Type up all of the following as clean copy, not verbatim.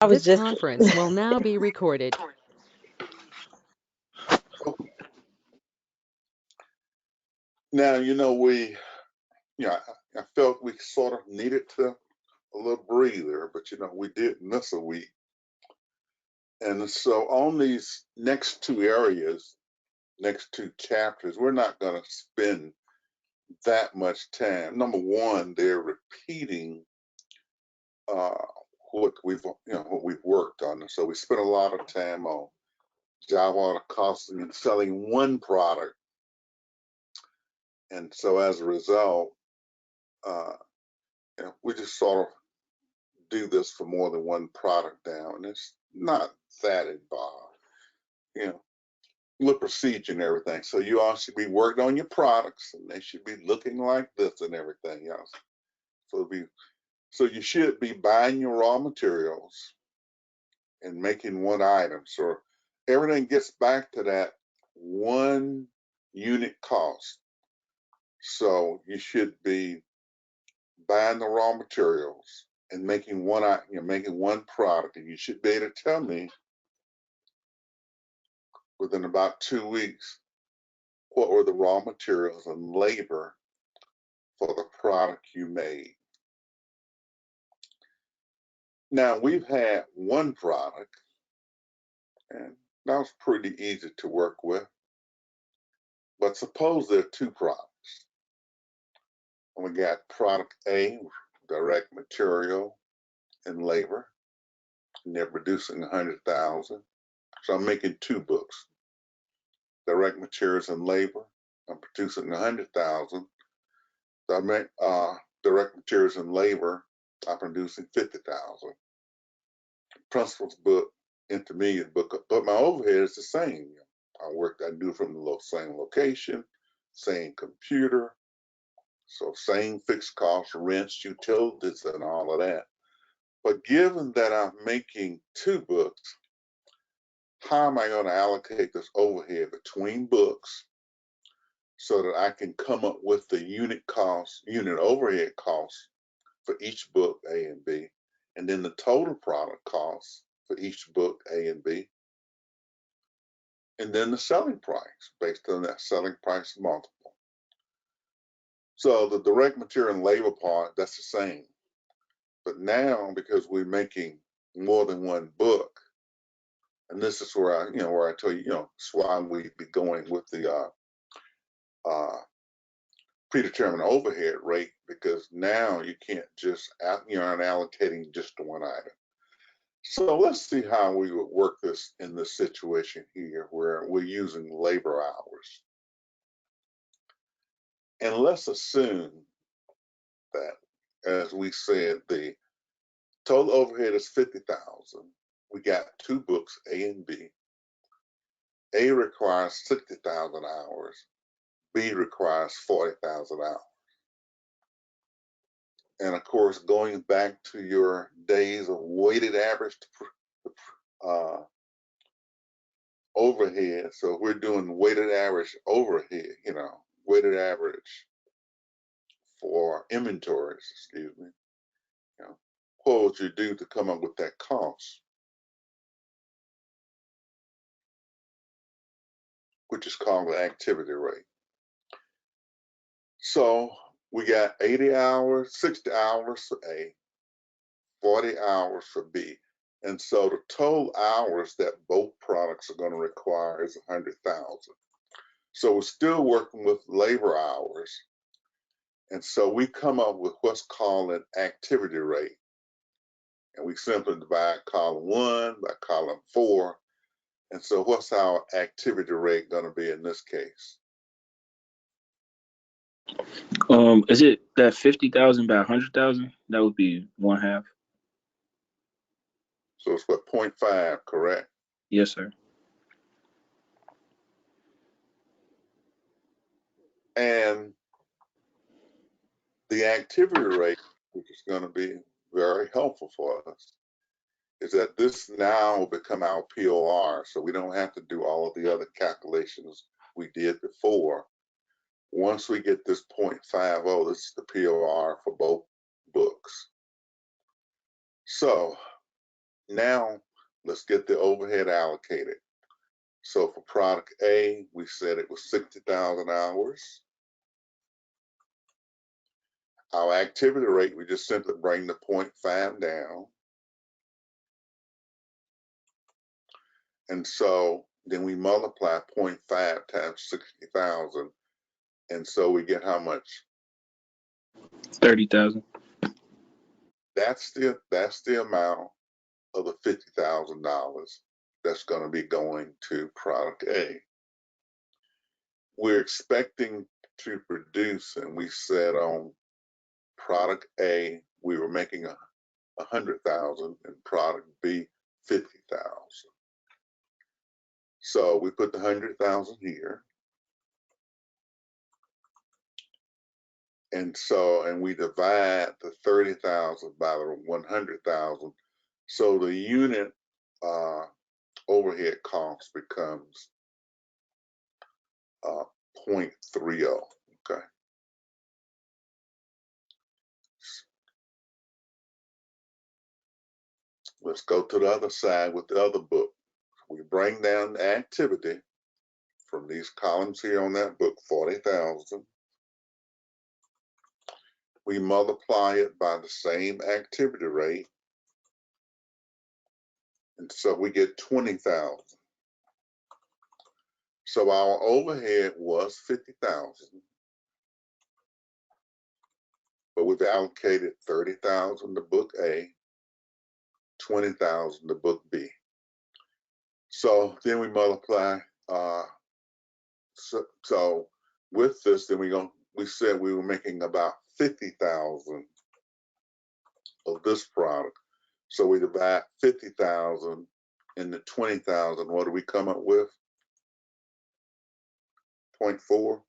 I was This just conference will now be recorded. Now, I felt we sort of needed a little breather, but we did miss a week. And so on these next two areas, next two chapters, we're not going to spend that much time. Number one, they're repeating uh, what we've worked on. And so we spent a lot of time on Java costing and selling one product. And so as a result, uh, we just sort of do this for more than one product now, and it's not that involved. You know, look procedure and everything. So you all should be working on your products, and they should be looking like this and everything else. So you should be buying your raw materials and making one item. So everything gets back to that one unit cost. So you should be buying the raw materials and making one product, and you should be able to tell me within about 2 weeks what were the raw materials and labor for the product you made. Now we've had one product, and that was pretty easy to work with. But suppose there are two products, and we got product A, direct material and labor, and they're producing 100,000. So I'm making two books, direct materials and labor. I'm producing 100,000. So I make direct materials and labor. I'm producing 50,000. Principal's book, intermediate book, but my overhead is the same. I do it from the same location, same computer, so same fixed costs, rents, utilities, and all of that. But given that I'm making two books, how am I going to allocate this overhead between books so that I can come up with the unit overhead costs for each book A and B, and then the total product costs for each book A and B, and then the selling price based on that selling price multiple. So the direct material and labor part, that's the same. But now, because we're making more than one book, and this is where I tell you, that's why we be going with the predetermined overhead rate, because now you can't just allocating just to one item. So let's see how we would work this in this situation here where we're using labor hours. And let's assume that, as we said, the total overhead is 50,000. We got two books, A and B. A requires 60,000 hours. B requires 40,000 hours. And of course, going back to your days of weighted average uh, overhead. So we're doing weighted average overhead, weighted average for inventories, excuse me. What would you do to come up with that cost? Which is called the activity rate. So we got 80 hours, 60 hours for A, 40 hours for B. And so the total hours that both products are going to require is 100,000. So we're still working with labor hours. And so we come up with what's called an activity rate. And we simply divide column 1 by column 4. And so what's our activity rate going to be in this case? Is it that 50,000 by 100,000? That would be one half. So it's what, 0.5, correct? Yes, sir. And the activity rate, which is going to be very helpful for us, is that this now will become our POR. So we don't have to do all of the other calculations we did before. Once we get this 0.50, this is the POR for both books. So Now, let's get the overhead allocated. So for product A, we said it was 60,000 hours. Our activity rate, we just simply bring the 0.5 down. And so then we multiply 0.5 times 60,000. And so we get how much? 30,000. That's the amount of the $50,000 that's going to be going to product A. We're expecting to produce, and we said on product A, we were making 100,000, and product B, 50,000. So we put the 100,000 here. And we divide the 30,000 by the 100,000. So the unit overhead cost becomes 0.30. Okay. Let's go to the other side with the other book. We bring down the activity from these columns here on that book, 40,000. We multiply it by the same activity rate. And so we get 20,000. So our overhead was 50,000. But we've allocated 30,000 to book A, 20,000 to book B. So then we multiply. So with this, then we said we were making about 50,000 of this product. So we divide 50,000 into 20,000. What do we come up with? 0.4.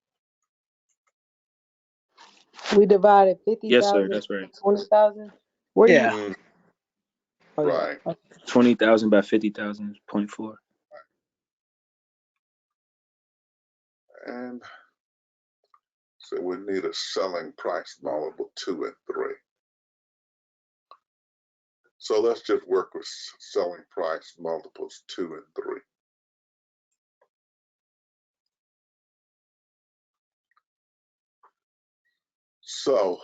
We divided 50,000 Yes, sir. That's right. 20,000. Where Yeah. you? Oh, right. Yeah. 20,000 by 50,000 is 0.4. And so we need a selling price multiple 2 and 3. So let's just work with selling price multiples 2 and 3. So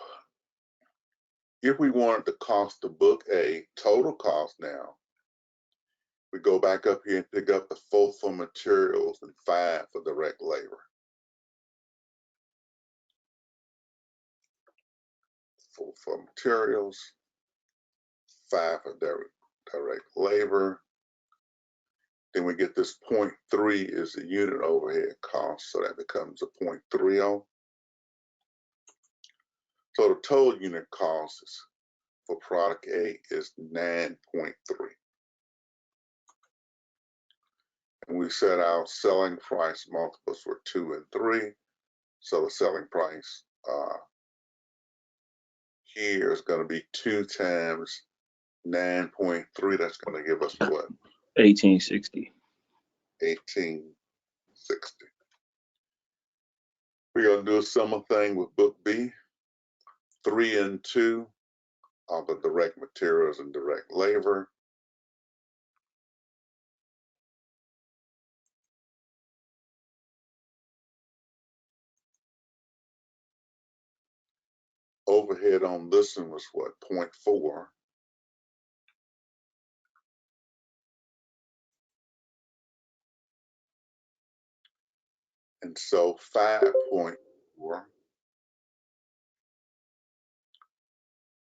if we wanted the cost to book A, total cost now, we go back up here and pick up the 4 for materials and 5 for direct labor. 4 for materials, 5 for direct labor. Then we get this 0.3 is the unit overhead cost, so that becomes a 0.30. So the total unit cost for product A is 9.3. And we set our selling price multiples were 2 and 3. So the selling price here is going to be 2 times 9.3. That's going to give us what? 1860. 1860. We're going to do a similar thing with book B. 3 and 2 are the direct materials and direct labor. Overhead on this one was what? 0.4. And so 5.4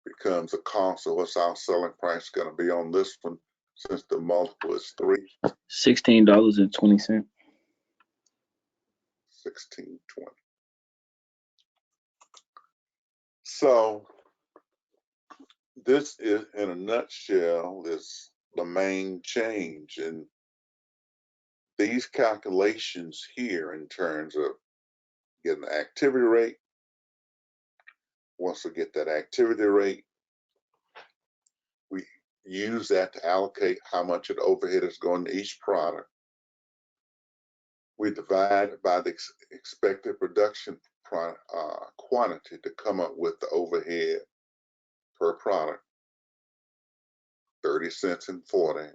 becomes a cost. So what's our selling price going to be on this one since the multiple is 3? $16.20. 16.20. So this is, in a nutshell, is the main change in these calculations here in terms of getting the activity rate. Once we get that activity rate, we use that to allocate how much of the overhead is going to each product. We divide by the expected production quantity to come up with the overhead per product. 30 cents and 40.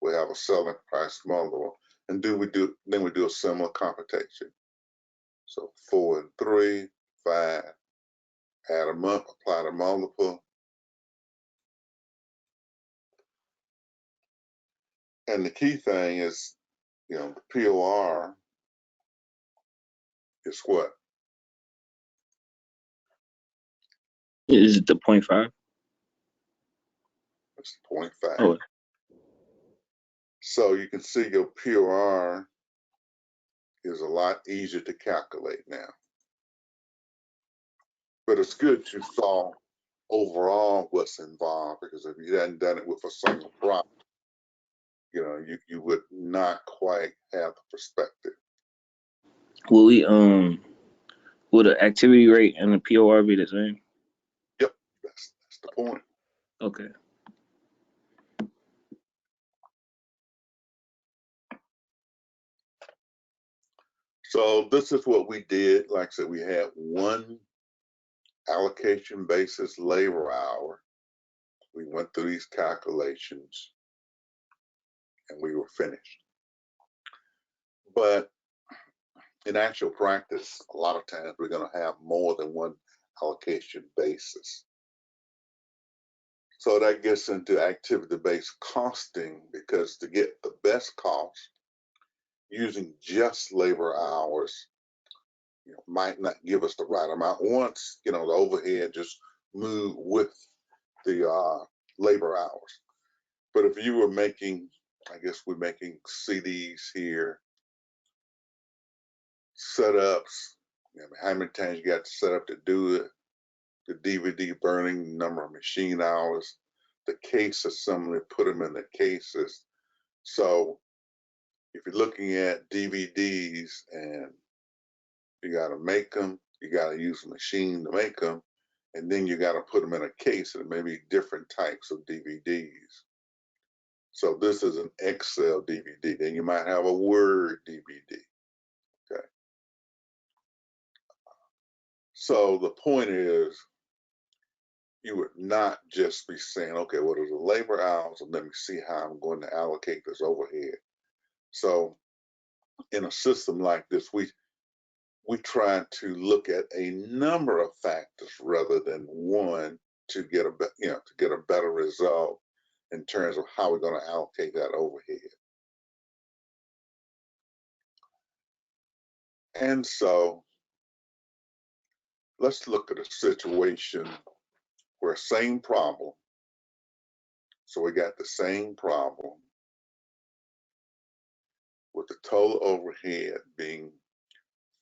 We have a selling price multiple. And then we do a similar computation. So 4 and 3, 5, add them up, apply the multiple. And the key thing is, the POR is what? Is it the 0.5? It's 0.5. Oh, So you can see your POR is a lot easier to calculate now. But it's good you saw overall what's involved, because if you hadn't done it with a single product, you would not quite have the perspective. will the activity rate and the POR be the same? Yep, that's the point. Okay. So this is what we did. Like I said, we had one allocation basis labor hour. We went through these calculations and we were finished. But in actual practice, a lot of times we're going to have more than one allocation basis. So that gets into activity-based costing, because to get the best cost, using just labor hours might not give us the right amount once the overhead just move with the labor hours. But if you were making, I guess we're making CDs here, setups, how many times you got to set up to do it, the DVD burning, number of machine hours, the case assembly, put them in the cases. So if you're looking at DVDs and you got to make them, you got to use a machine to make them, and then you got to put them in a case, and maybe different types of DVDs. So this is an Excel DVD. Then you might have a Word DVD. Okay. So the point is, you would not just be saying, okay, what are the labor hours, and let me see how I'm going to allocate this overhead. So in a system like this, we try to look at a number of factors rather than one to get a better result in terms of how we're going to allocate that overhead. And so let's look at a situation where same problem. So we got the same problem with the total overhead being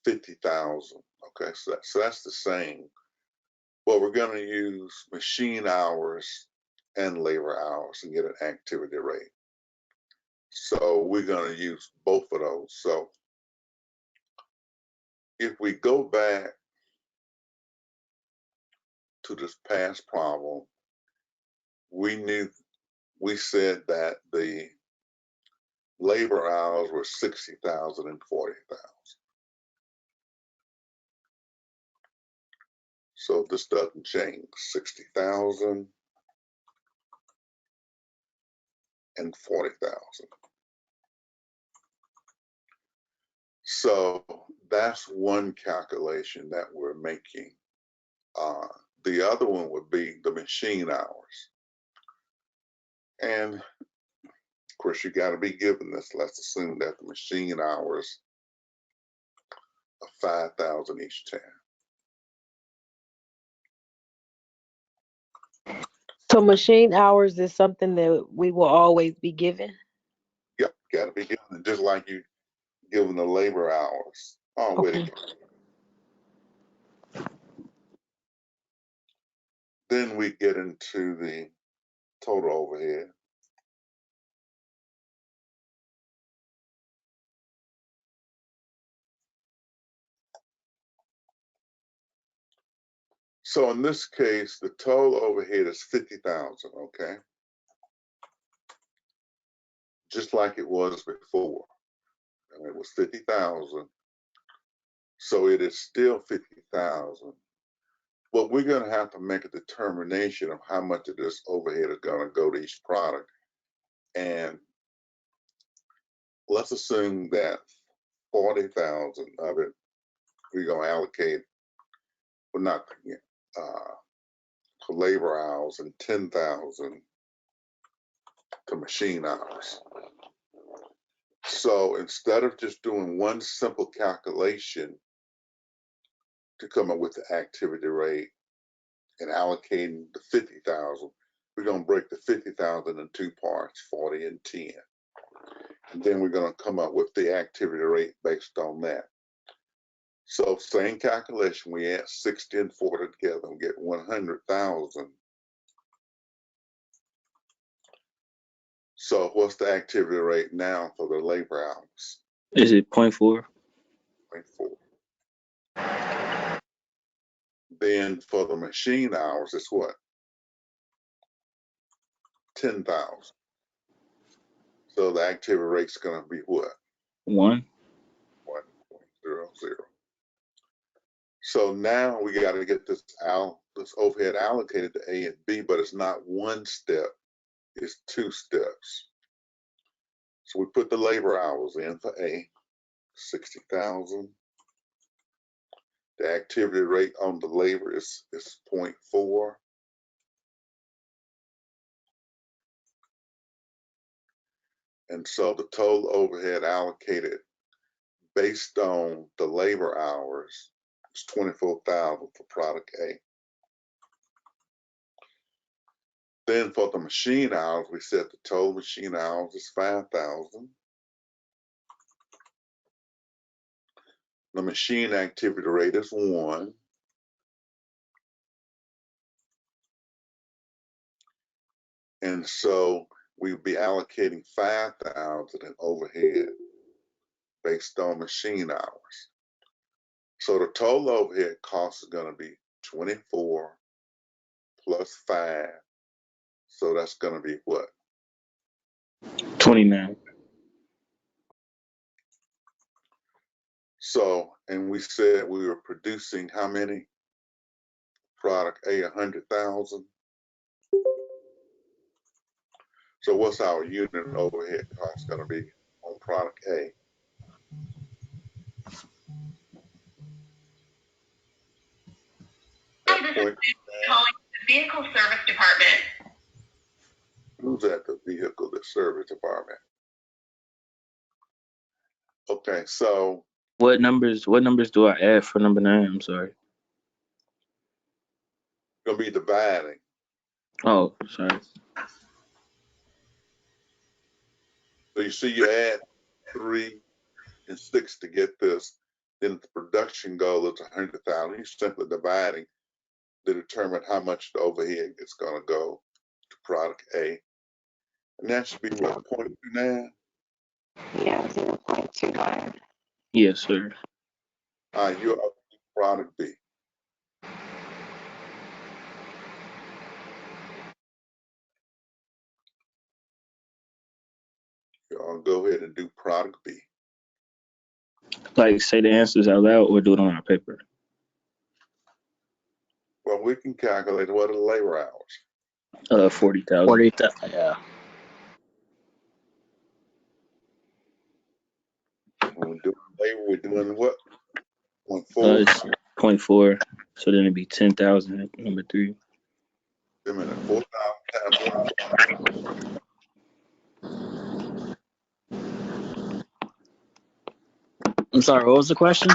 50,000. Okay, so that's the same. But we're going to use machine hours and labor hours and get an activity rate. So we're going to use both of those. So if we go back to this past problem, we said that the labor hours were 60,000 and 40,000. So this doesn't change, 60,000 and 40,000. So that's one calculation that we're making. The other one would be the machine hours. And of course, you got to be given this. Let's assume that the machine hours are 5,000 each time. So machine hours is something that we will always be given? Yep, got to be given, just like you given the labor hours. Oh, wait Okay. again. Then we get into the total overhead. So in this case, the total overhead is 50,000, okay? Just like it was before. And it was 50,000. So it is still 50,000, But we're going to have to make a determination of how much of this overhead is going to go to each product. And let's assume that 40,000 of it we're going to allocate, well, not for labor hours, and 10,000 to machine hours. So instead of just doing one simple calculation to come up with the activity rate and allocating the 50,000, we're going to break the 50,000 in two parts, 40 and 10. And then we're going to come up with the activity rate based on that. So same calculation, we add 60 and 40 together and get 100,000. So what's the activity rate now for the labor hours? Is it 0.4? 0.4. Then for the machine hours, it's what? 10,000. So the activity rate's going to be what? 1. 1.00. So now we got to get this overhead allocated to A and B, but it's not one step, it's two steps. So we put the labor hours in for A, 60,000. The activity rate on the labor is 0.4. And so the total overhead allocated based on the labor hours is 24,000 for product A. Then for the machine hours, we said the total machine hours is 5,000. The machine activity rate is 1. And so we'll be allocating 5,000 in overhead based on machine hours. So the total overhead cost is going to be 24 plus 5. So that's going to be what? 29. So, and we said we were producing how many? Product A, 100,000. So what's our unit overhead cost going to be on product A? At point, Calling the vehicle service department. who's at the vehicle service department? Okay, so What numbers do I add for number 9? I'm sorry. going to be dividing. Oh, sorry. So you see you add 3 and 6 to get this. Then the production goal is 100,000. You're simply dividing to determine how much the overhead is going to go to product A. And that should be what, 0.29? Yeah, 0.29. Yes, sir. You're up to product B. Y'all go ahead and do product B. Like, say the answers out loud or do it on our paper. Well, we can calculate what are the labor hours. 40,000. 40,000. Yeah. When we're doing labor, we're doing what? 0.4. It's 0.4. So then it'd be 10,000 at number 3. Wait a minute, 4,000 times I'm sorry, what was the question?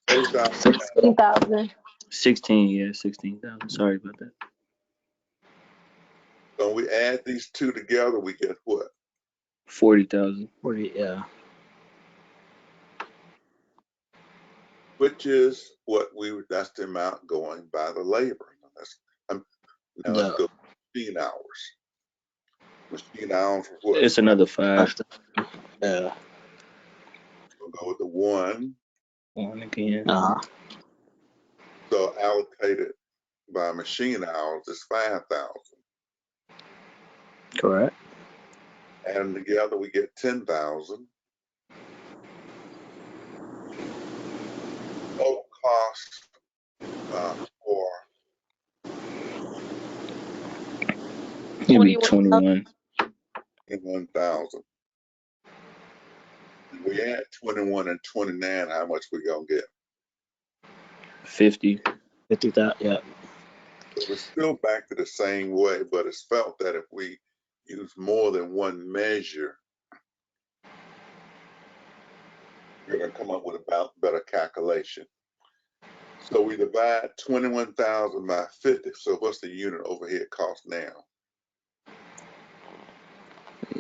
4,000. 16,000. 16, yeah, 16,000. Sorry about that. So we add these two together, we get what? 40,000. 40, yeah. Which is what that's the amount going by the labor. Now let's go machine hours. Machine hours is what? It's another 5. Yeah. We'll go with the 1. 1 again. So allocated by machine hours is 5,000. Correct. Add them together, we get 10,000. Total cost for It'd be 21,000. 21,000. We add 21 and 29, how much we gonna get? 50. 50,000. Yeah. So we're still back to the same way, but it's felt that if we use more than one measure, we're gonna come up with a better calculation. So we divide 21,000 by 50. So what's the unit overhead cost now?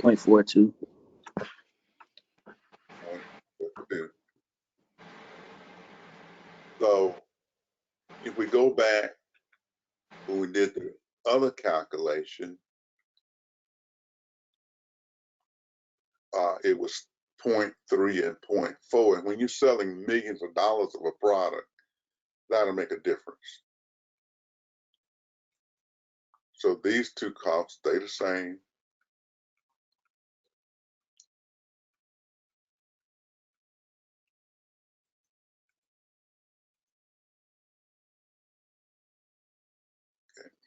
0.42. 0.42. So if we go back when we did the other calculation, it was 0.3 and 0.4. And when you're selling millions of dollars of a product, that'll make a difference. So these two costs stay the same.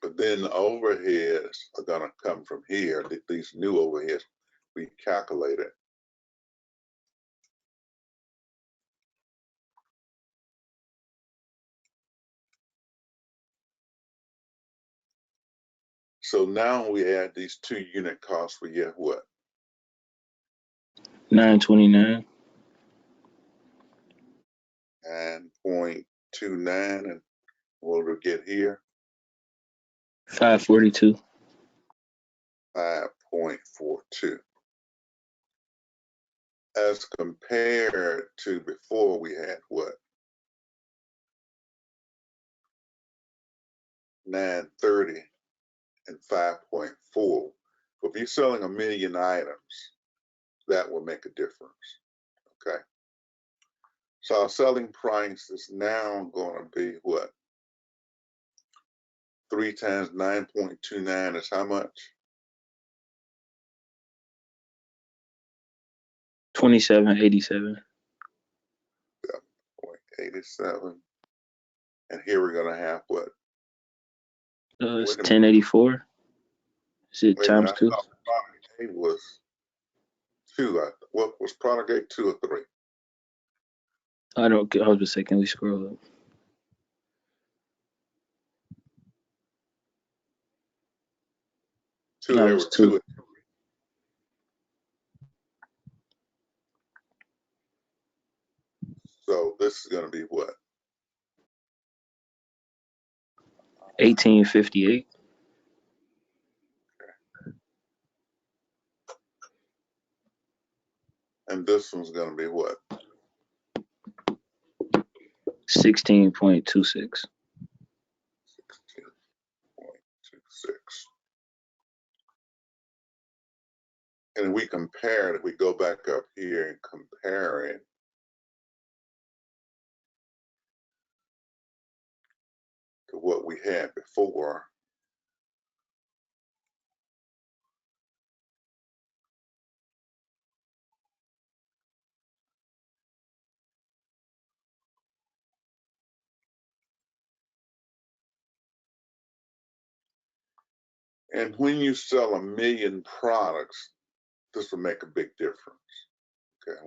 But then the overheads are gonna come from here. These new overheads we calculated. So now when we add these two unit costs, we get what? 929. 9.29, and what do we get here? 542. 5.42. As compared to before, we had what? 930 and 5.4. If you're selling 1 million items, that will make a difference. Okay. So our selling price is now going to be what? 3 times 9.29 is how much? 2787. 0.87. And here we're going to have what? It's 1084. Is it Wait a times minute, I 2? thought product A was 2. What was product A, 2 or 3? I don't get. I was just saying, can we scroll up? Two, No, there it's were 2. 2. So this is going to be what? 1858. And this one's going to be what? 16.26. 16.26. And we compare it, if we go back up here and compare it to what we had before, and when you sell 1 million products, this will make a big difference. Okay,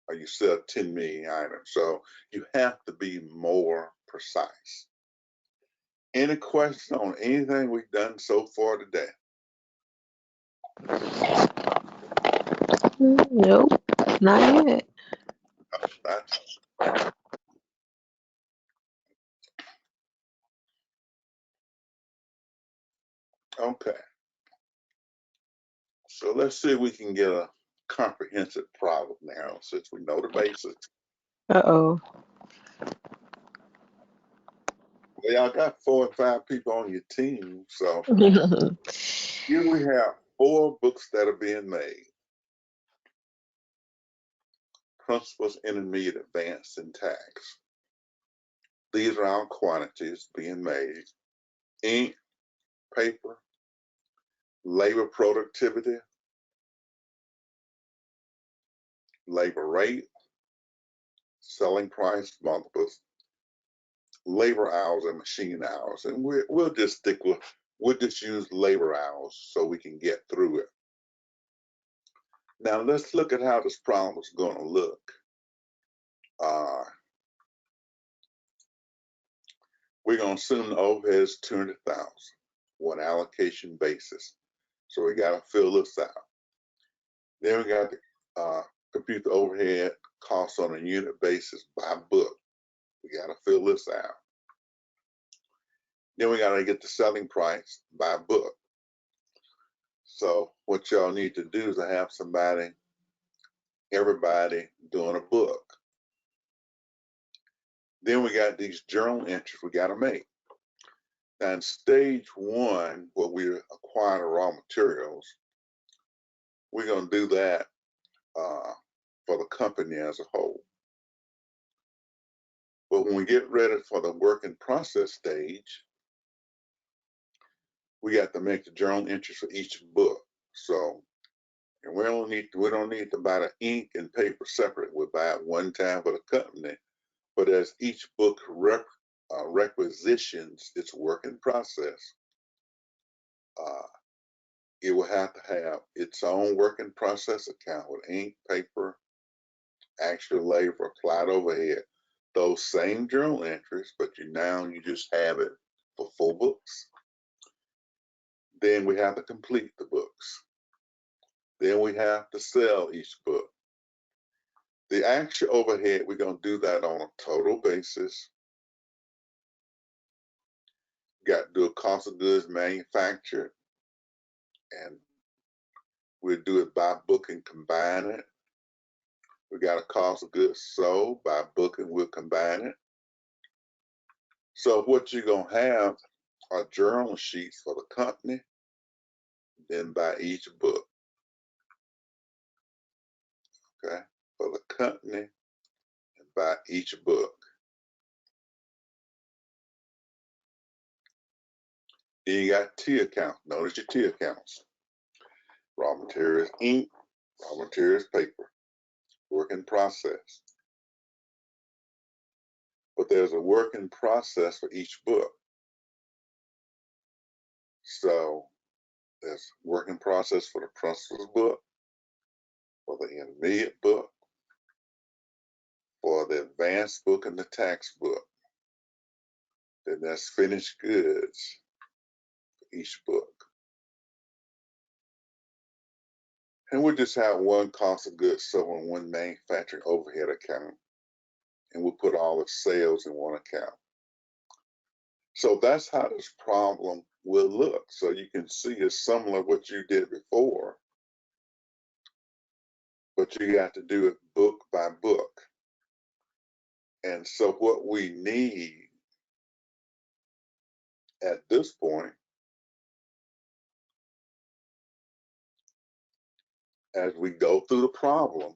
or you sell 10 million items. So you have to be more precise. Any question on anything we've done so far today? Nope, not yet. Okay. So let's see if we can get a comprehensive problem now, since we know the basics. Uh-oh. Well, y'all got 4 or 5 people on your team. So here we have 4 books that are being made. Principles, Intermediate, Advanced, and Tax. These are our quantities being made. Ink, paper, labor productivity, labor rate, selling price multiples, labor hours, and machine hours. And we'll just stick with We'll just use labor hours so we can get through it. Now let's look at how this problem is going to look. We're going to assume the overhead is $200,000 on an allocation basis. So we got to fill this out. Then we got to compute the overhead costs on a unit basis by book. We got to fill this out. Then we got to get the selling price by book. So what y'all need to do is to have everybody doing a book. Then we got these journal entries we got to make. Now in stage one, where we acquire the raw materials, we're going to do that for the company as a whole. But when we get ready for the work in process stage, we got to make the journal entries for each book. So, and we don't need to buy the ink and paper separate. We buy it one time for the company. But as each book requisitions its work in process, it will have to have its own work in process account with ink, paper, actual labor, applied overhead, those same journal entries, but you just have it for full books. Then we have to complete the books. Then we have to sell each book. The actual overhead, we're going to do that on a total basis. Got to do a cost of goods manufactured, and we'll do it by book and combine it. We got a cost of goods sold by book and we'll combine it. So what you're going to have are journal sheets for the company, then by each book. Okay, for the company and by each book. Then you got T accounts. Notice your T accounts. Raw materials ink, raw materials paper, work in process. But there's a work in process for each book. So there's work in process for the principal's book, for the intermediate book, for the advanced book and the tax book. Then there's finished goods for each book. And we'll just have one cost of goods sold and one manufacturing overhead account. And we'll put all the sales in one account. So that's how this problem will look. So you can see it's similar to what you did before, but you got to do it book by book. And so what we need at this point, as we go through the problem,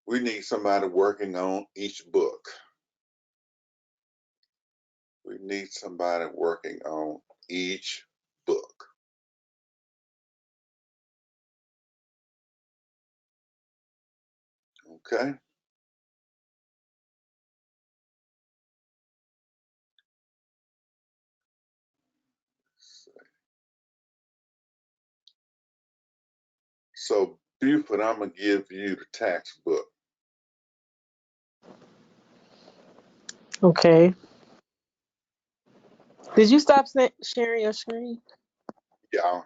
we need somebody working on each book. We need somebody working on each book. Okay? So Buford, I'm gonna give you the tax book. Okay. Did you stop sharing your screen? Yeah.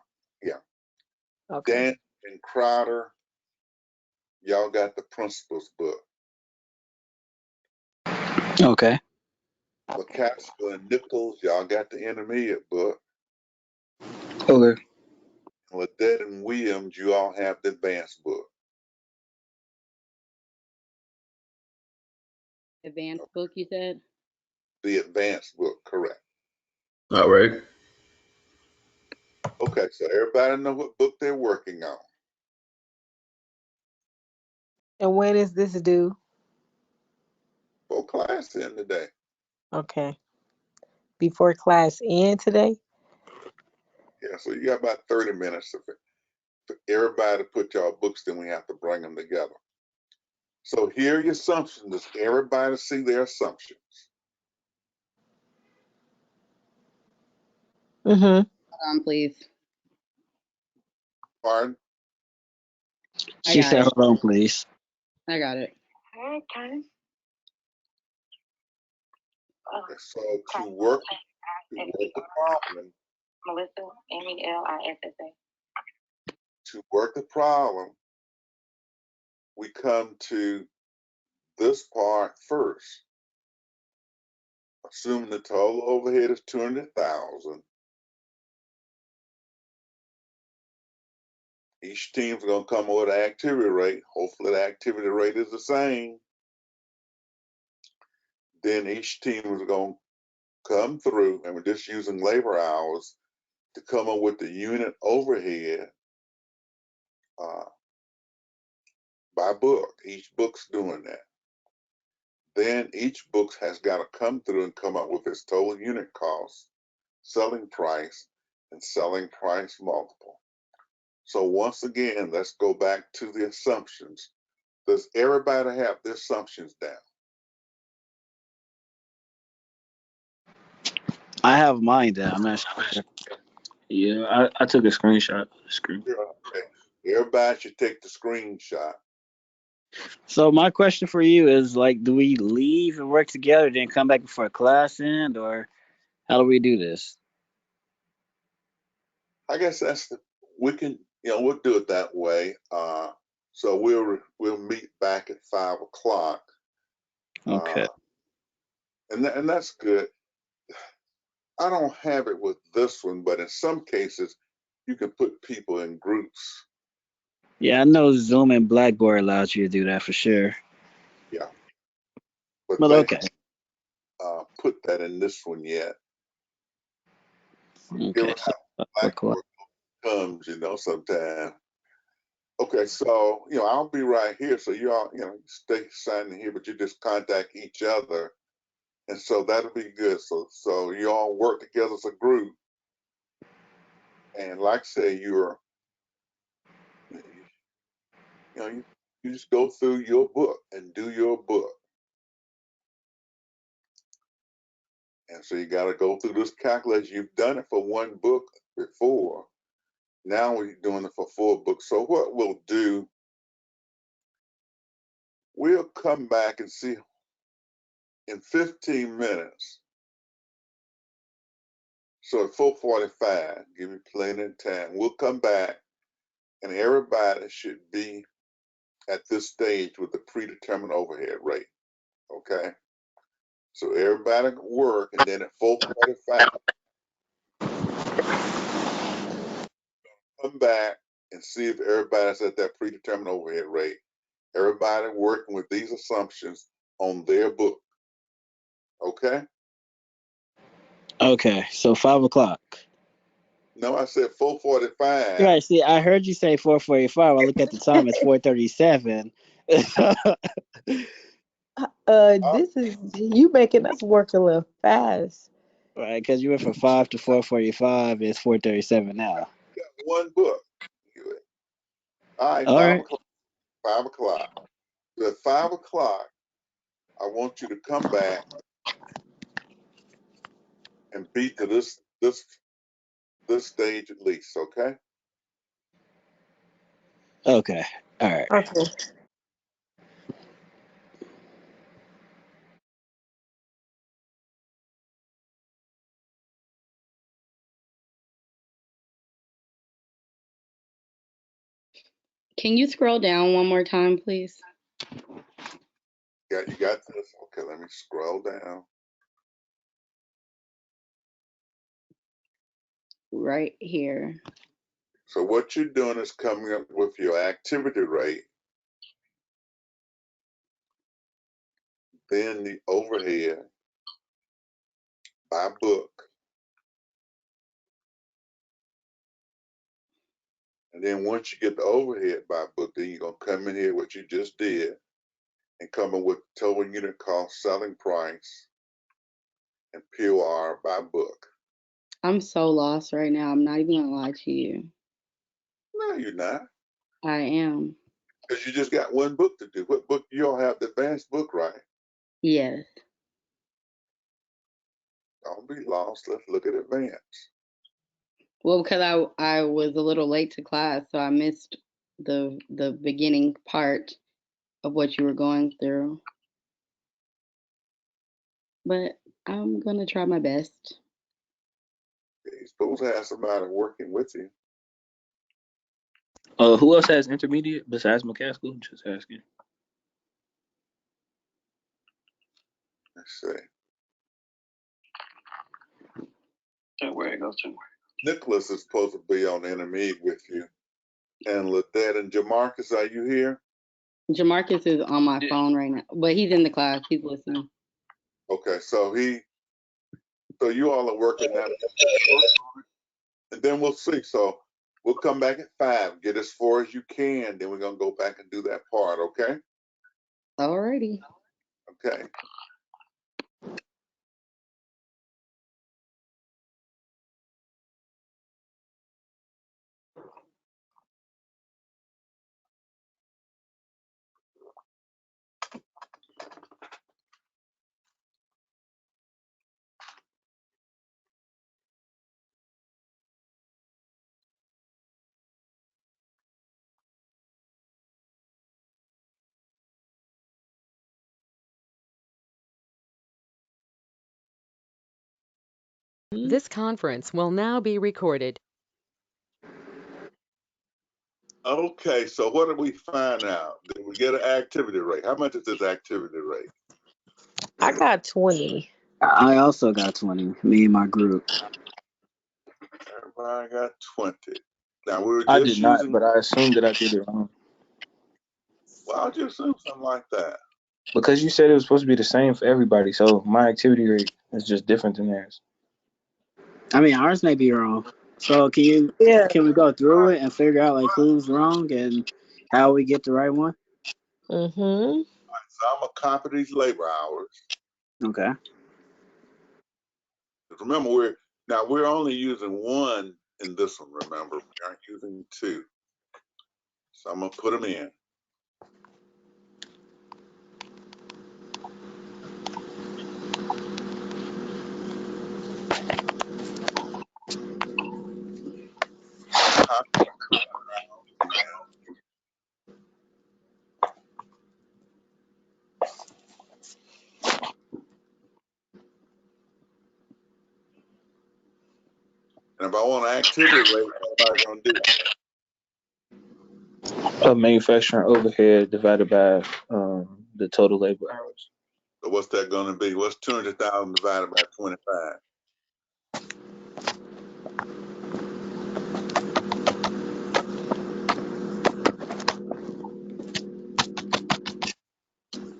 Okay. Dan and Crowder, y'all got the principal's book. Okay. McCaskill and Nichols, y'all got the intermediate book. Okay. Ledette and Williams, you all have the advanced book. Advanced book, you said? The advanced book, correct. All right. Okay, so everybody know what book they're working on. And when is this due? For class in today. Okay. Before class end today? Yeah, so you got about 30 minutes for everybody to put y'all books, then we have to bring them together. So here are your assumptions. Does everybody see their assumptions? Mm-hmm. Hold on, please. Pardon? I She got said, it. hold on, please. I got it. Okay. So to work the problem, Melissa, Melissa. to work the problem, we come to this part first. Assuming the total overhead is 200,000. Each team's gonna come up with an activity rate. Hopefully the activity rate is the same. Then each team is gonna come through, and we're just using labor hours to come up with the unit overhead by book. Each book's doing that. Then each book has got to come through and come up with its total unit cost, selling price, and selling price multiple. So once again, let's go back to the assumptions. Does everybody have the assumptions down? I have mine down. I'm not sure. Yeah, I took a screenshot of the screen. Okay. Everybody should take the screenshot. So my question for you is like, do we leave and work together, then come back before class end, or how do we do this? I guess we can, we'll do it that way. So we'll meet back at 5 o'clock. Okay. And that's good. I don't have it with this one, but in some cases, you can put people in groups. Yeah, I know Zoom and Blackboard allows you to do that for sure. Yeah. But But they okay. put that in this one yet. Okay. Given how So, Blackboard comes, sometime. Okay, so I'll be right here. So you all, stay signing here, but you just contact each other, and so that'll be good. So you all work together as a group, and like I say, you just go through your book and do your book, and so you got to go through this calculation. You've done it for one book before. Now we're doing it for 4 books. So what we'll do, we'll come back and see in 15 minutes. So at 4:45, give me plenty of time. We'll come back, and everybody should be at this stage with the predetermined overhead rate. Okay. So everybody can work, and then at 4:45, come back and see if everybody's at that predetermined overhead rate. Everybody working with these assumptions on their book. Okay. Okay. So 5 o'clock. No, I said 4:45. Right. See, I heard you say 4:45. I look at the time. It's 4:37. This is you making us work a little fast. Right, because you went from 5 to 4:45. It's 4:37 now. One book. All right, All 5 right. o'clock. 5 o'clock. So at 5 o'clock, I want you to come back and be to this stage at least, okay? Okay. All right. Okay. Can you scroll down one more time, please? Yeah, you got this. Okay, let me scroll down. Right here. So what you're doing is coming up with your activity rate, then the overhead by book, and then once you get the overhead by book, then you're gonna come in here what you just did and come up with total unit cost, selling price, and POR by book. I'm so lost right now. I'm not even gonna lie to you. No, you're not, I am. because you just got one book to do. What book? You all have the advanced book, right? Yes. Don't be lost. Let's look at advanced. Well, because I was a little late to class, so I missed the beginning part of what you were going through. But I'm gonna try my best. You're supposed to have somebody working with you. Who else has intermediate besides McCaskill? Just asking. Let's see. Where it goes to. Nicholas is supposed to be on the intermediate with you. And Ladette and Jamarcus, are you here? Jamarcus is on my phone right now, but he's in the class. He's listening. Okay, so you all are working that, and then we'll see. So we'll come back at 5, get as far as you can, then we're gonna go back and do that part, okay? Alrighty. Okay. This conference will now be recorded. Okay, so what did we find out? Did we get an activity rate? How much is this activity rate? I got 20. I also got 20. Me and my group. Everybody got 20. Now we were I just did not, using, but I assumed that I did it wrong well, I'll just assume something like that. because you said it was supposed to be the same for everybody. So my activity rate is just different than theirs. I mean, ours may be wrong. So Yeah. can we go through it and figure out like who's wrong and how we get the right one? Mm-hmm. So I'm gonna copy these labor hours. Okay. Remember, we're only using 1 in this one. Remember, we aren't using 2. So I'm gonna put them in. And if I want an activity rate, what am I gonna do? Manufacturing overhead divided by the total labor hours. So what's that gonna be? What's 200,000 divided by 25?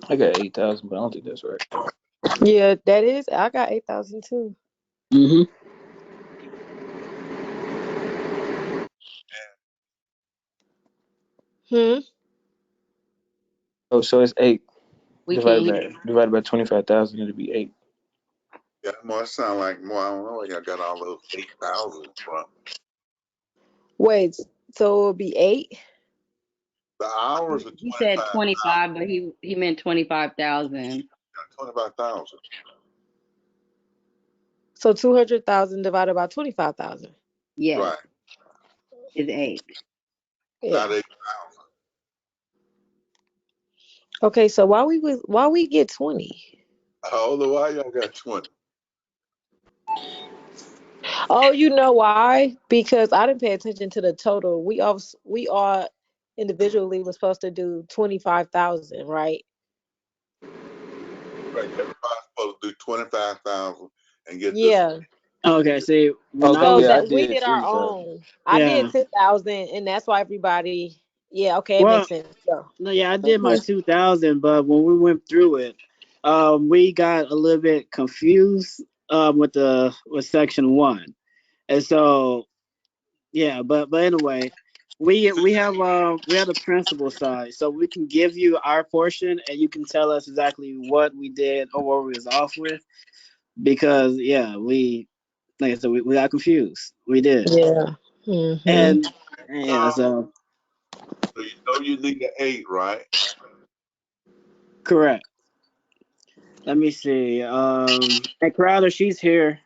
I got 8,000, but I don't think that's right. Yeah, that is. I got 8,000 too. Mm-hmm. Hmm. Oh, so it's 8 We can't hear. divided by 25,000. It'd be 8. Yeah, more. It sound like more. I don't know where y'all got all those 8,000 from. Wait, so it'll be 8? The hours are He said 25,000. 25, but he meant 25,000. 25,000. So 200,000 divided by 25,000. Yes, Right. is 8. Not Yeah. 8. Okay, so why we get 20? How old are y'all got 20? Oh, you know why? Because I didn't pay attention to the total. We all individually was supposed to do 25,000, right? Right. Everybody's supposed to do 25,000 and get this. Yeah. Okay. See, when I Okay, So was, yeah, I that we did did our 3,000. own. I yeah. did 10,000, and that's why everybody. Yeah. Okay, it Well, makes sense. So. no, yeah, I did my Mhm. 2,000, but when we went through it, we got a little bit confused with section 1, and so yeah. But anyway, we have the principal side, so we can give you our portion, and you can tell us exactly what we did or what we was off with, because yeah, like I said, we got confused. We did, Yeah. Hmm. and yeah, so So you know you need an 8, right? correct. Let me see. And Crowder, she's here.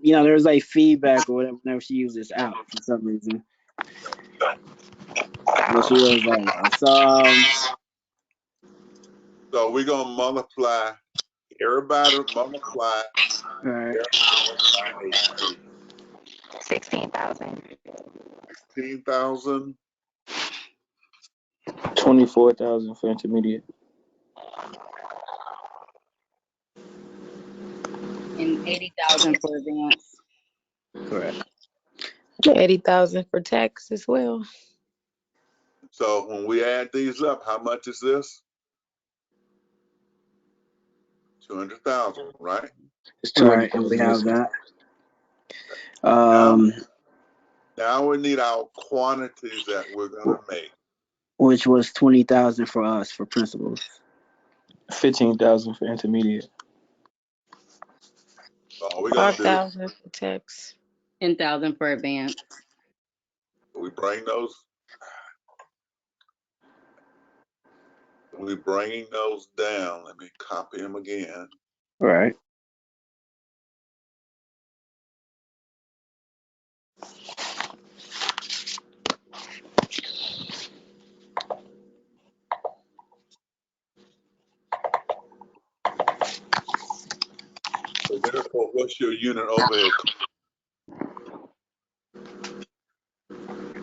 there's like feedback or whatever whenever she used this out for some reason. But she was like, So we're gonna multiply. Everybody multiply all right. 16,000. 16,000. 24,000 for intermediate. And 80,000 for advance. Correct. 80,000 for tax as well. So when we add these up, how much is this? 200,000, right? It's All right, and 200,000 we have missing. that. Now we need our quantities that we're gonna make. Which was 20,000 for us for principals. 15,000 for intermediate. So all we're gonna do, 5,000 for tax. 10,000 for advance. we bring those. We're bringing those down. Let me copy them again. All right. So therefore, what's your unit overhead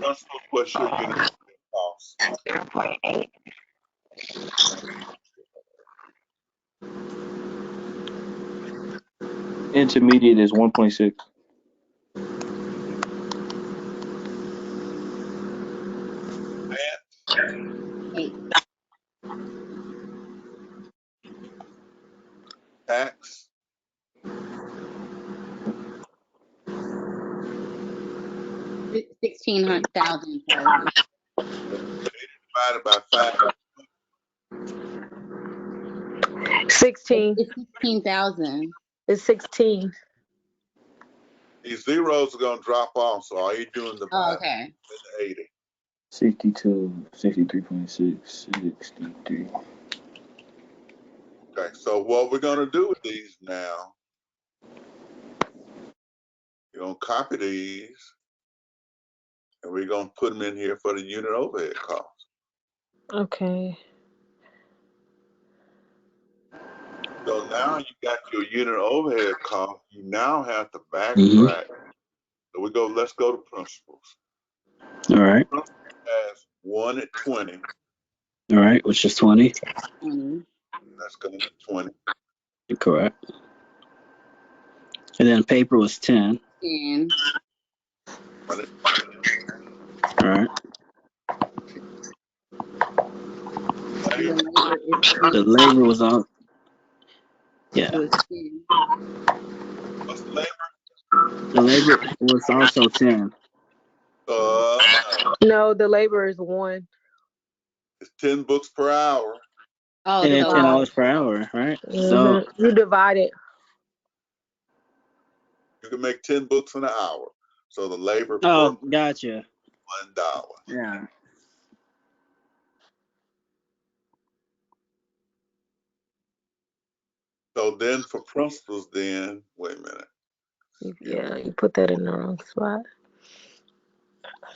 cost? What's your unit overhead cost? 0.8. Intermediate is 1.6. Tax? 16,000. Divided by 5. 16. It's 16,000. It's 16. These zeros are gonna drop off, so all you're doing the Oh, okay. 80. 62, 63.6, 63. Okay, so what we're gonna do with these now, you're gonna copy these, and we're gonna put them in here for the unit overhead cost. Okay. So now you got your unit overhead cost. You now have to backtrack. So let's go to principals. All right. As 1 at 20. All right, which is 20. That's gonna be 20. Correct. And then paper was 10. 10. All right. The labor was on. Yeah. It was 10. What's the labor? The labor was also 10. No, the labor is 1. It's 10 books per hour. Oh, And then so $10 per hour, right? So You divide it. You can make 10 books in an hour. So the labor per gotcha. $1. Yeah. So then for principals, then wait a minute. Yeah, you put that in the wrong spot.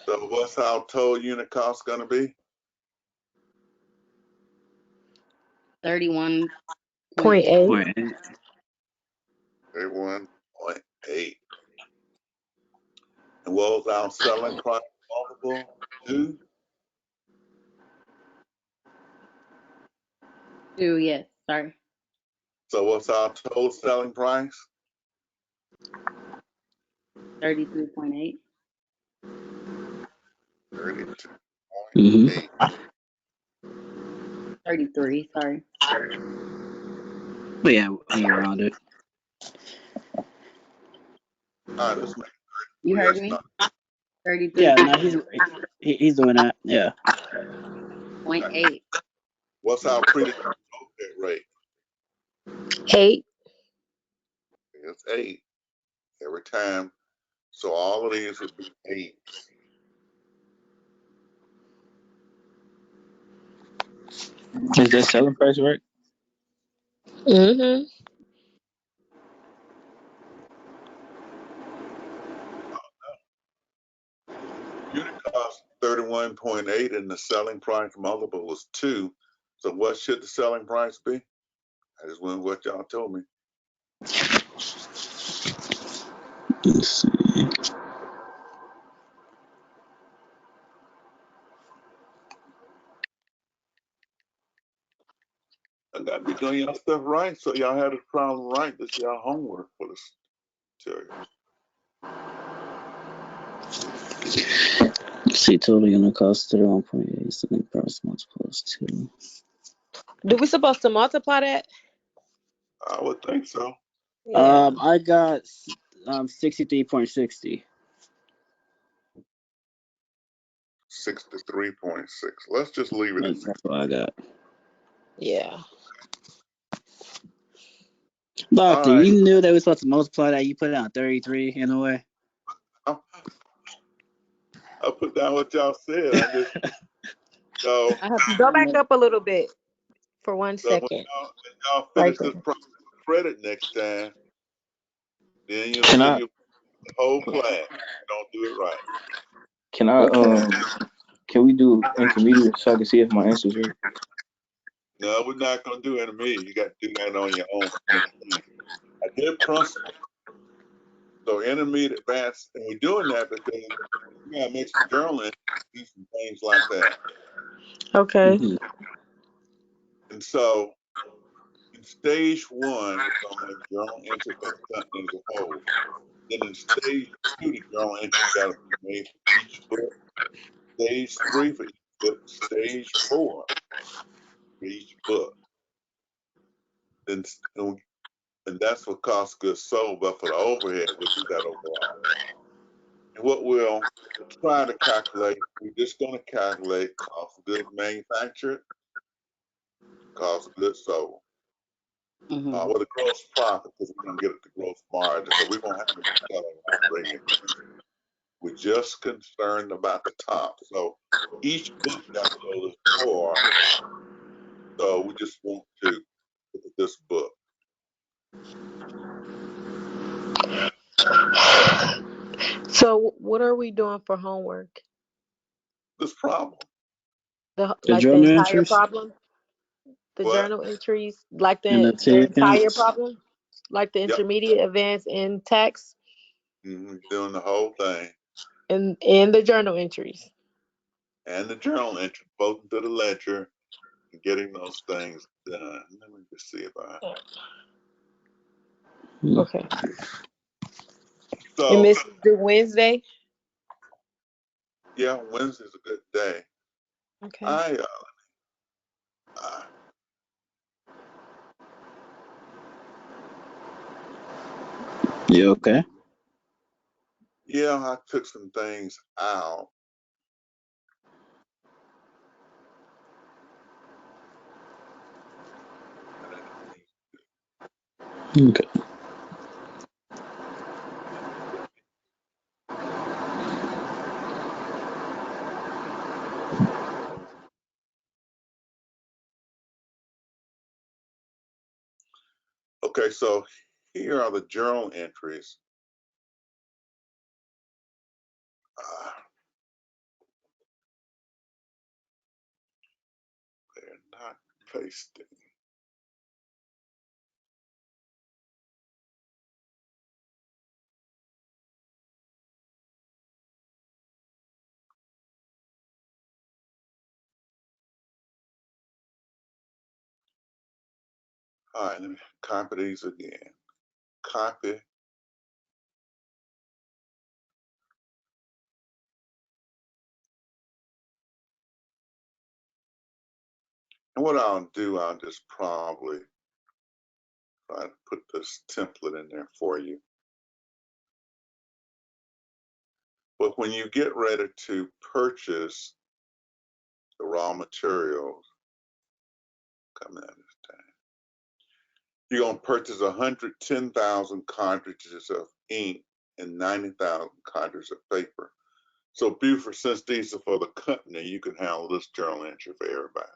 So what's our total unit cost gonna be? 31.8. 0.8. 31.8. And what was our selling price multiple? 2? 2, yes. Sorry. So what's our total selling price? 33.8. 32.8. 33, sorry. But yeah, hang around it. All right, let's make it 33. You heard That's me? not- 33. Yeah, no, he's doing that. Yeah. 0.8. What's our predicted overhead rate? 8. It's 8 every time. So all of these would be 8. Is that selling price right? Mm-hmm. 31.8 and the selling price multiple was 2. So what should the selling price be? I just went with what y'all told me. Let's see. I gotta be doing y'all stuff right, so y'all had a problem right. This is y'all homework for this material. Let's see, total unit cost 31.8, selling price multiple is 2. Do we supposed to multiply that? I would think so. Yeah. I got 63.60. 63.6. Let's just leave it at That's what I got. Yeah. Doctor, All right. you knew they were supposed to multiply that. You put it on 33 in a way. I put down what y'all said. I just so I have to go back up a little bit for 1 so when second. y'all Right finish this process of credit next time, then you'll Can see I you the whole class. Don't do it right. can I can we do intermediate so I can see if my answer's right? No, we're not gonna do intermediate. You got to do that on your own next time. I did principal. So intermediate, advanced, and we're doing that because we gotta make some journal entries, do some things like that. Okay. Mhm. And so in stage 1, we're gonna make journal entry for the company as a whole. Then in stage 2, the journal entry gotta be made for each book. Stage 3 for each book. Stage 4 for each book. And that's for cost of goods sold, but for the overhead, we'll do that overall. And what we'll try to calculate, we're just going to calculate cost of goods manufactured, cost of goods sold, Mm-hmm. with a gross profit, because we're going to get at the gross margin. So we won't have to tell operating expenses. We're just concerned about the top. So each book got to go to 4. So we just want to look at this book. So what are we doing for homework? This problem. The The journal entire entries problem? The What? journal entries, like and the the 10 entire accounts. problem? Like the Yep. intermediate, advanced, and tax, Doing the whole thing. and the journal entries. And the journal entry, both into the ledger, and getting those things done. Let me just see if I. Okay. And So Miss do Wednesday? yeah, Wednesday's a good day. Okay. I You okay? yeah, I took some things out. Okay. Okay, so here are the journal entries. They're not pasting. All right, let me copy these again. Copy. And what I'll do, I'll just probably try to put this template in there for you. But when you get ready to purchase the raw materials, coming out this time, you're going to purchase 110,000 cartridges of ink and 90,000 cartridges of paper. So Buford, since these are for the company, you can handle this journal entry for everybody.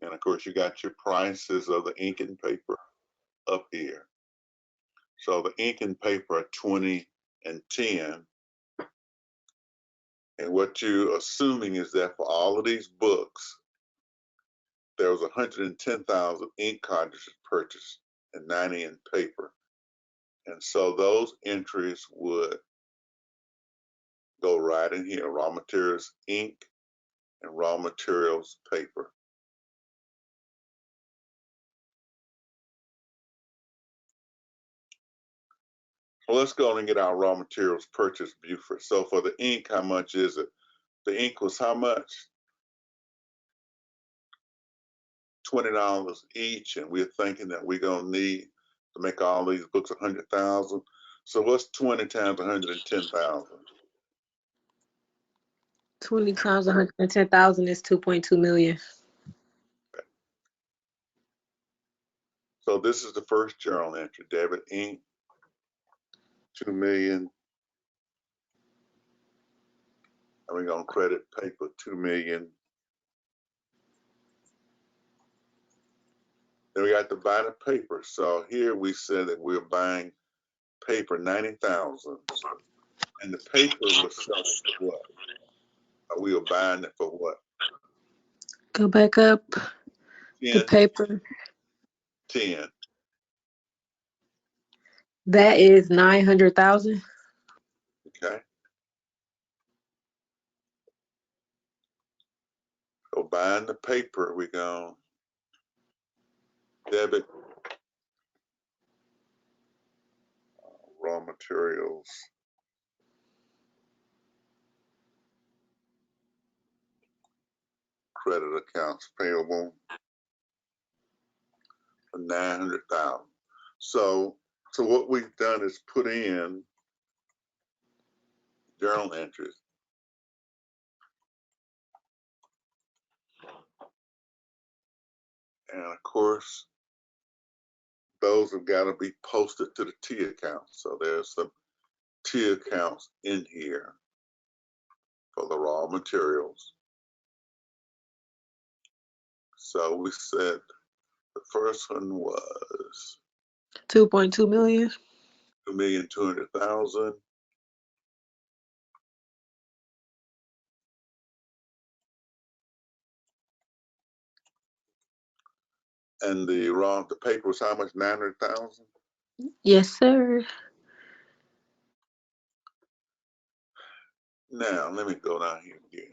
And of course, you got your prices of the ink and paper up here. So the ink and paper are 20 and 10. And what you're assuming is that for all of these books, there was 110,000 ink cartridges purchased and 90 in paper. And so those entries would go right in here, raw materials ink and raw materials paper. So let's go and get our raw materials purchase, Buford. So for the ink, how much is it? The ink was how much? $20 each, and we're thinking that we're gonna need to make all these books 100,000. So what's 20 times 110,000? 20 times 110,000 is 2.2 million. So this is the first journal entry. Debit ink, 2 million. And we're gonna credit paper, 2 million. Then we got to buy the paper. So here we said that we're buying paper, 90,000. And the paper was selling for what? We were buying it for what? Go back up. 10, The paper. 10. That is 900,000. Okay. So buying the paper, we go debit raw materials. Credit accounts payable for 900,000. So what we've done is put in journal entries. And of course, those have got to be posted to the T account. So there's some T accounts in here for the raw materials. So we said the first one was 2.2 million. 2,200,000. And the paper was how much? 900,000. Yes, sir. Now let me go down here again.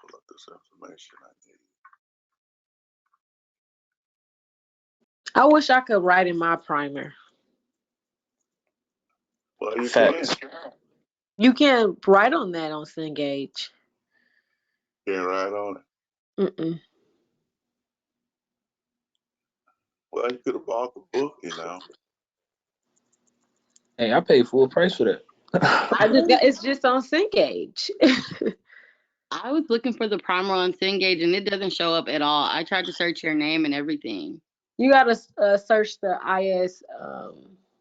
Pull up this information I need. I wish I could write in my primer. Well, you Facts. can. You can't write on that on Cengage. Can't write on it. Mm-mm. Well, you could have bought the book, you know. Hey, I paid full price for that. It's just on Cengage. I was looking for the primer on Cengage and it doesn't show up at all. I tried to search your name and everything. You gotta search the IS.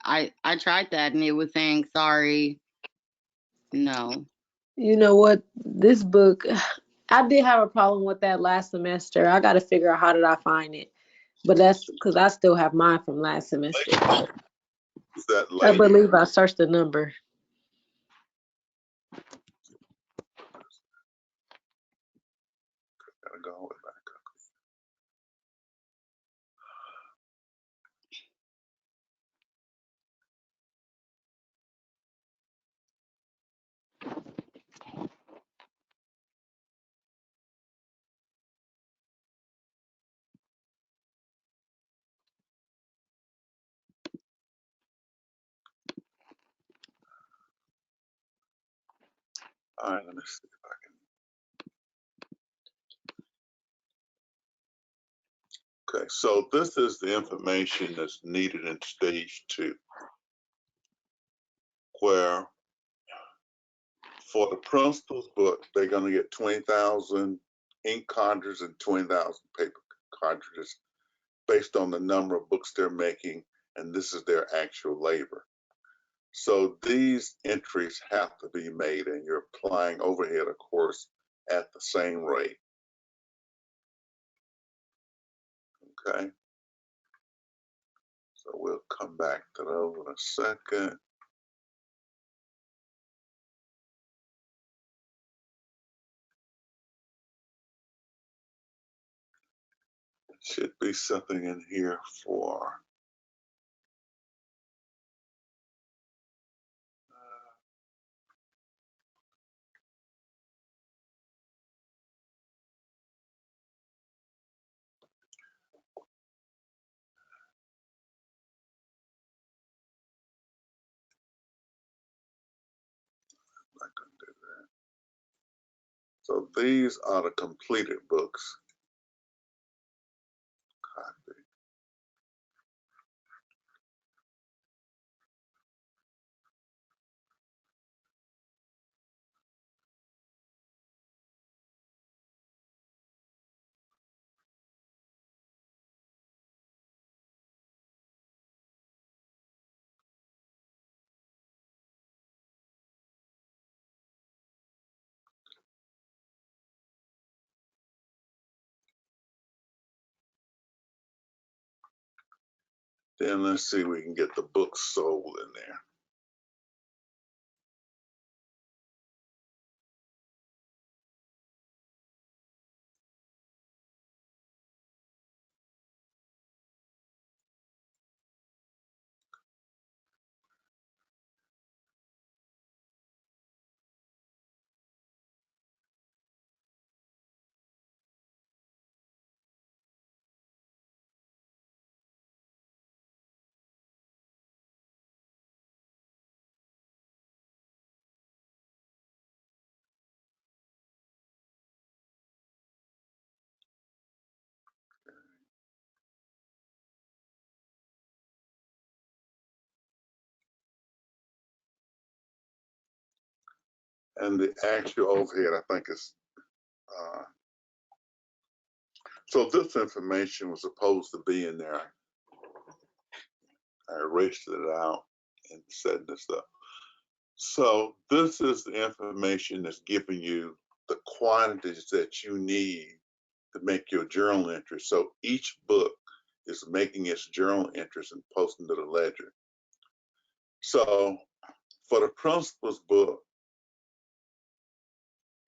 I tried that and it was saying sorry. No. You know what? This book, I did have a problem with that last semester. I got to figure out how did I find it. But that's because I still have mine from last semester. Is that I lady? believe I searched the number. Gotta go way back up. All right, let me see if I can. Okay, so this is the information that's needed in stage 2, where for the principal's book, they're going to get 20,000 ink cartridges and 20,000 paper cartridges based on the number of books they're making, and this is their actual labor. So these entries have to be made, and you're applying overhead, of course, at the same rate. Okay. So we'll come back to those in a second. Should be something in here for. Not gonna do that. So these are the completed books. Copy. Then let's see if we can get the books sold in there. And the actual overhead, I think, is so this information was supposed to be in there. I erased it out and setting this up. So this is the information that's giving you the quantities that you need to make your journal entry. So each book is making its journal entries and posting to the ledger. So for the principal's book,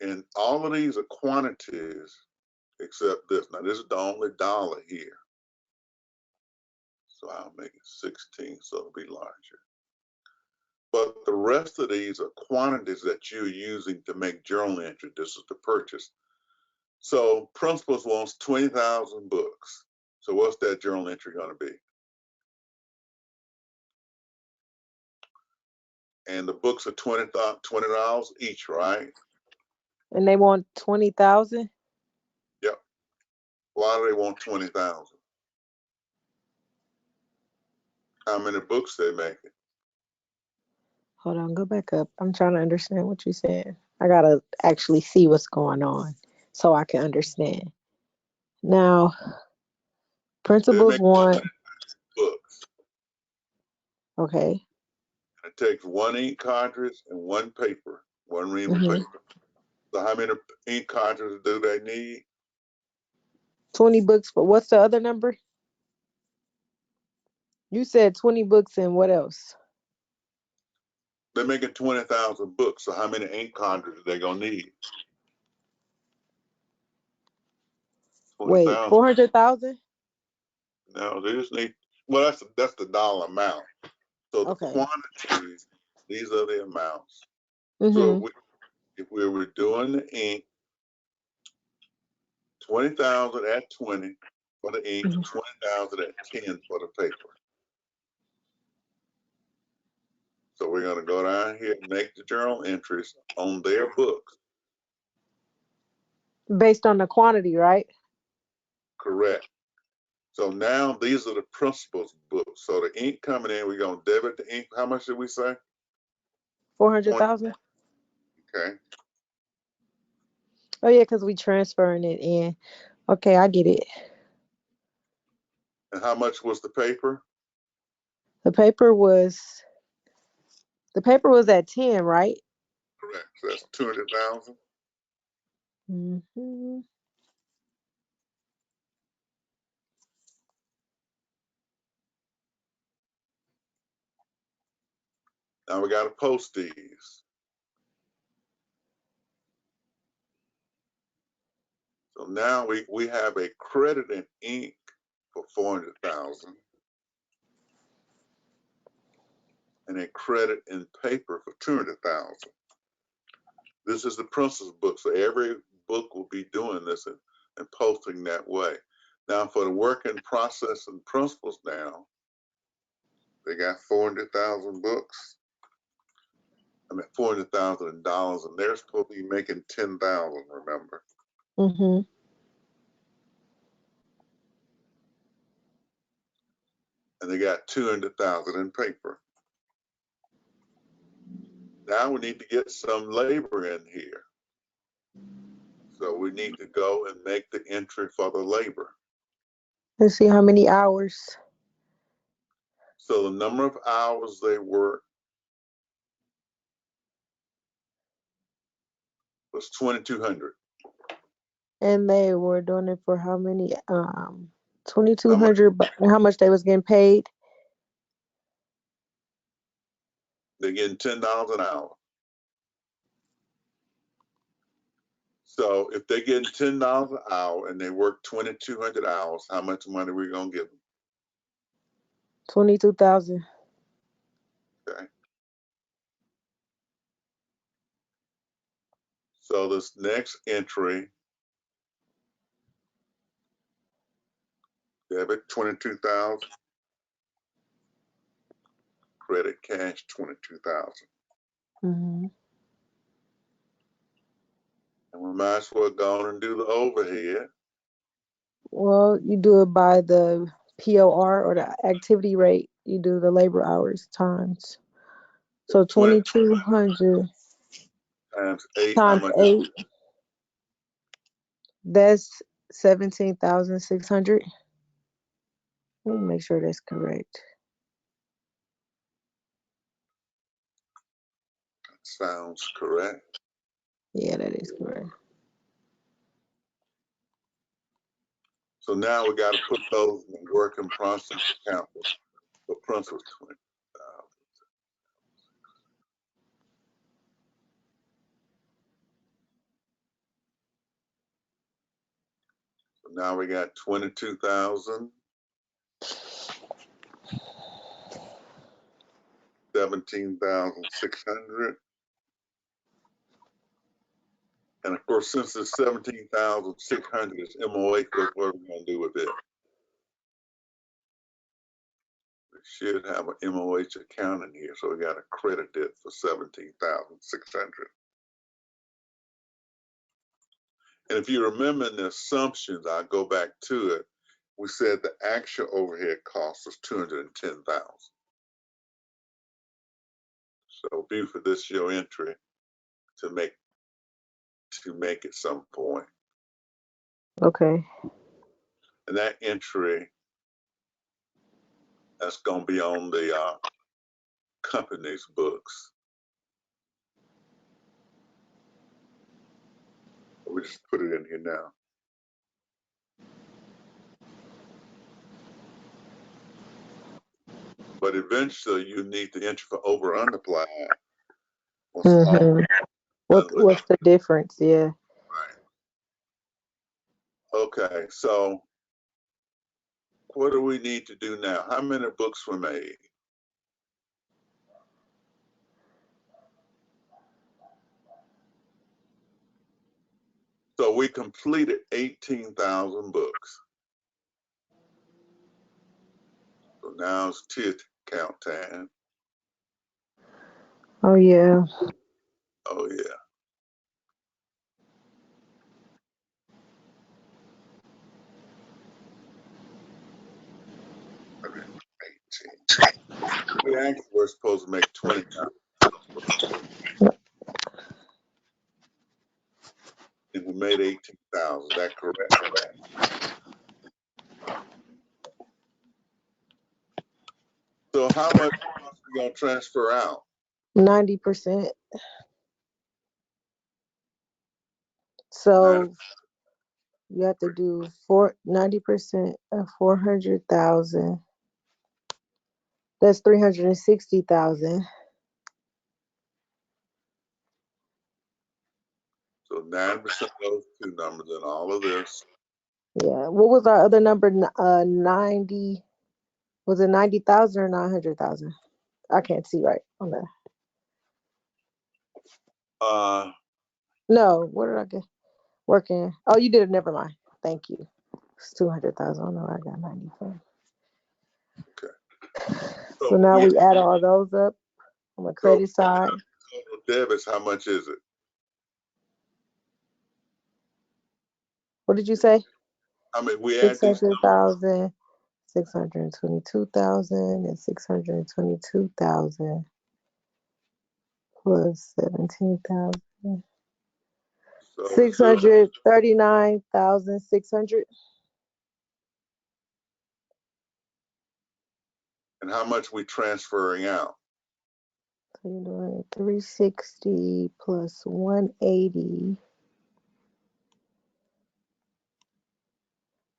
and all of these are quantities except this. Now this is the only dollar here. So I'll make it 16 so it'll be larger. But the rest of these are quantities that you're using to make journal entry. This is the purchase. So principals wants 20,000 books. So what's that journal entry going to be? And the books are $20 each, right? And they want 20,000? Yep. Why do they want 20,000? How many books they making? Hold on, go back up. I'm trying to understand what you're saying. I gotta actually see what's going on so I can understand. Now, They principals make want, books. okay. It takes one ink cartridge and one paper, one ream of Mhm. paper. So how many ink cartridges do they need? 20 books, but what's the other number? You said 20 books and what else? They're making 20,000 books. So how many ink cartridges they gonna need? Wait, 20,000. 400,000? No, they just need. Well, that's the dollar amount. So the Okay. quantities, these are the amounts. So Mm-hmm. if we were doing the ink, 20,000 at 20 for the ink, Mm-hmm. 20,000 at 10 for the paper. So we're gonna go down here and make the journal entries on their books. Based on the quantity, right? Correct. So now these are the principal's books. So the ink coming in, we're gonna debit the ink. How much did we say? 400,000? Okay. Oh, yeah, because we transferring it in. Okay, I get it. And how much was the paper? The paper was at 10, right? Correct. So that's 200,000. Mm-hmm. Now we got to post these. So now we have a credit in ink for 400,000, and a credit in paper for 200,000. This is the principal's book, so every book will be doing this and posting that way. Now, for the work in process and principals now, they got 400,000 books. I mean, $400,000, and they're supposed to be making 10,000. Remember? Mm-hmm. And they got 200,000 in paper. Now we need to get some labor in here. So we need to go and make the entry for the labor. Let's see how many hours. So the number of hours they work was 2,200. And they were doing it for how many? 2,200. But how much they was getting paid? They're getting $10 an hour. So if they're getting $10 an hour and they work 2,200 hours, how much money are we gonna give them? 22,000. Okay. So this next entry, debit 22,000, credit cash 22,000. Mm-hmm. And we might as well go on and do the overhead. Well, you do it by the POR or the activity rate. You do the labor hours times. So 2,200 times 8, how times much? 8. That's 17,600. Let me make sure that's correct. Sounds correct. Yeah, that is correct. So now we got to put those in the work in process account for principal 20,000. So now we got 22,000, 17,600. And of course, since it's 17,600, it's MOH, what are we going to do with it? We should have an MOH account in here, so we got to credit it for 17,600. And if you remember in the assumptions, I'll go back to it. We said the actual overhead cost was 210,000. So Buford, this is your entry to make at some point. Okay. And that entry, that's going to be on the company's books. We just put it in here now. But eventually you need the entry for over underply. Mm-hmm. What's the difference? Yeah. Right. Okay, so what do we need to do now? How many books were made? So we completed 18,000 books. So now it's tier count time. Oh, yeah. Oh, yeah. Okay, 18. We actually were supposed to make 20,000. And we made 18,000. Is that correct? So how much are we going to transfer out? 90%. So you have to do 90% of 400,000. That's 360,000. So 9% of those two numbers and all of this Yeah. What was our other number? 90. Was it 90,000 or 900,000? I can't see right on that. No. What did I get? Working. Oh, you did it. Never mind. Thank you. It's 200,000. Oh no, I got 95. Okay. So now we add all those up on the credit side. Total debits, how much is it? What did you say? I mean, we add these 600,000, 622,000, and 622,000 plus 17,000. so 639,600. and how much we transferring out? So you're doing 360 plus 180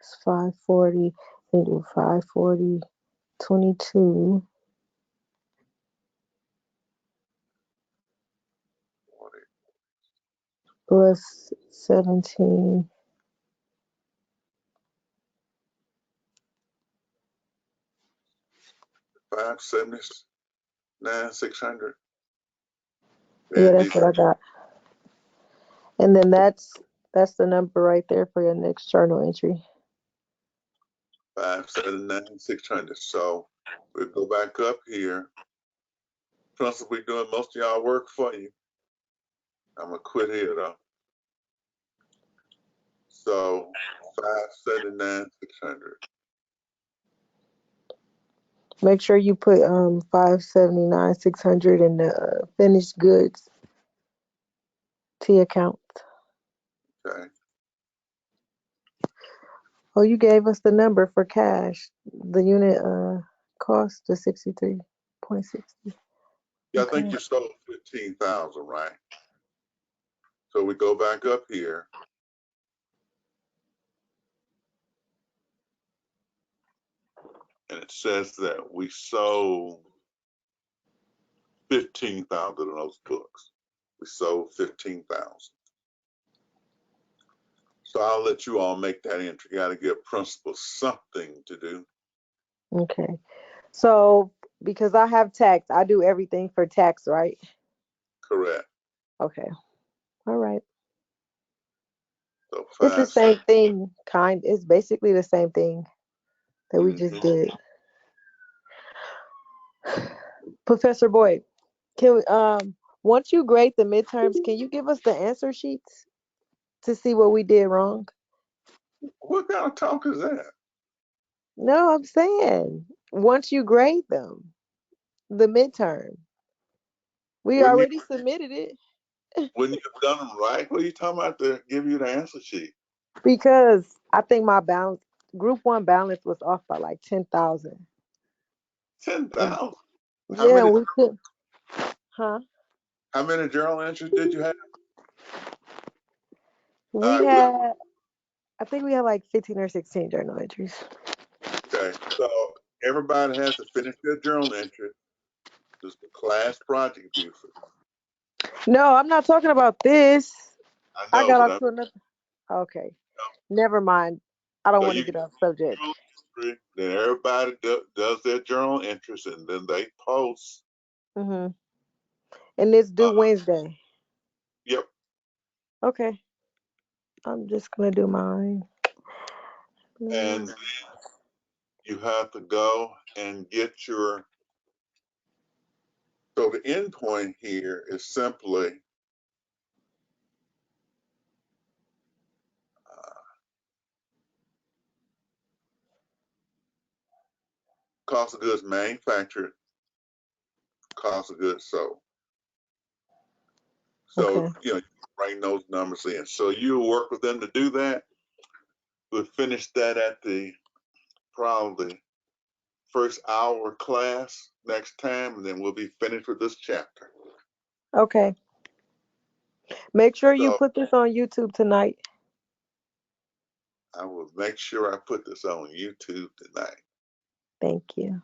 is 540. You do 540, 22 plus 17. 579,600. Yeah, that's what I got. And then that's the number right there for your next journal entry. 579,600. So we'll go back up here. Principal, we doing most of y'all work for you. I'm gonna quit here though. So 579,600. Make sure you put 579,600 in the finished goods T account. Okay. Oh, you gave us the number for cash. The unit cost is 63.60. Yeah, I think you sold 15,000, right? So we go back up here. And it says that we sold 15,000 of those books. We sold 15,000. So I'll let you all make that entry. You got to give principal something to do. Okay. So because I have tax, I do everything for tax, right? Correct. Okay. All right. So It's the same thing, it's basically the same thing that we just did. Professor Boyd, can we, once you grade the midterms, can you give us the answer sheets to see what we did wrong? What kind of talk is that? No, I'm saying once you grade them, the midterm. We already submitted it. When you've done them right, what are you talking about to give you the answer sheet? Because I think my balance, group 1 balance was off by like 10,000. 10,000? Yeah, we could. Huh? How many journal entries did you have? I think we had like 15 or 16 journal entries. Okay, so everybody has to finish their journal entry. This is the class project view. No, I'm not talking about this. I know, got off to another. Okay, never mind. I don't want to get off subject. Then everybody does their journal entries and then they post. And it's due Wednesday. Yep. Okay. I'm just gonna do mine. And then you have to go and get your. So the end point here is simply cost of goods manufactured, cost of goods sold. So, you bring those numbers in. So you'll work with them to do that. We'll finish that at the probably first hour class next time, and then we'll be finished with this chapter. Okay. Make sure you put this on YouTube tonight. I will make sure I put this on YouTube tonight. Thank you.